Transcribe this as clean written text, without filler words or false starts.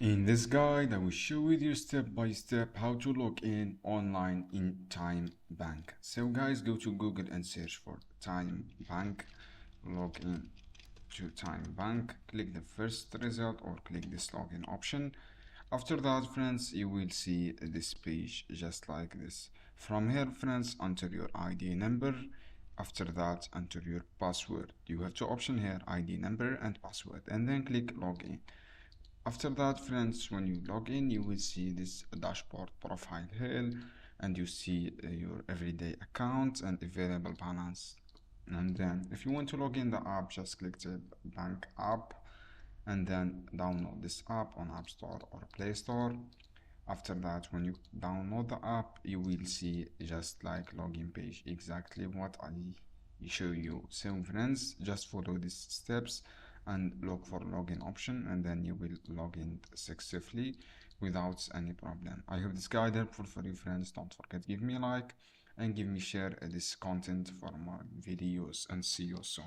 In this guide, I will show with you step by step how to log in online in TymeBank. So guys, go to Google and search for TymeBank. Log in to TymeBank. Click the first result or click this login option. After that, friends, you will see this page just like this. From here, friends, enter your ID number. After that, enter your password. You have two options here, ID number and password, and then click login. After that, friends, when you log in, you will see this dashboard profile here, and you see your everyday account and available balance. And then if you want to log in the app, just click the bank app and then download this app on App Store or Play Store. After that, when you download the app, you will see just like login page, exactly what I show you. So friends, just follow these steps and look for login option, and then you will log in successfully without any problem. I hope this guide helpful for you, friends. Don't forget, give me a like and give me share this content for more videos, and see you soon.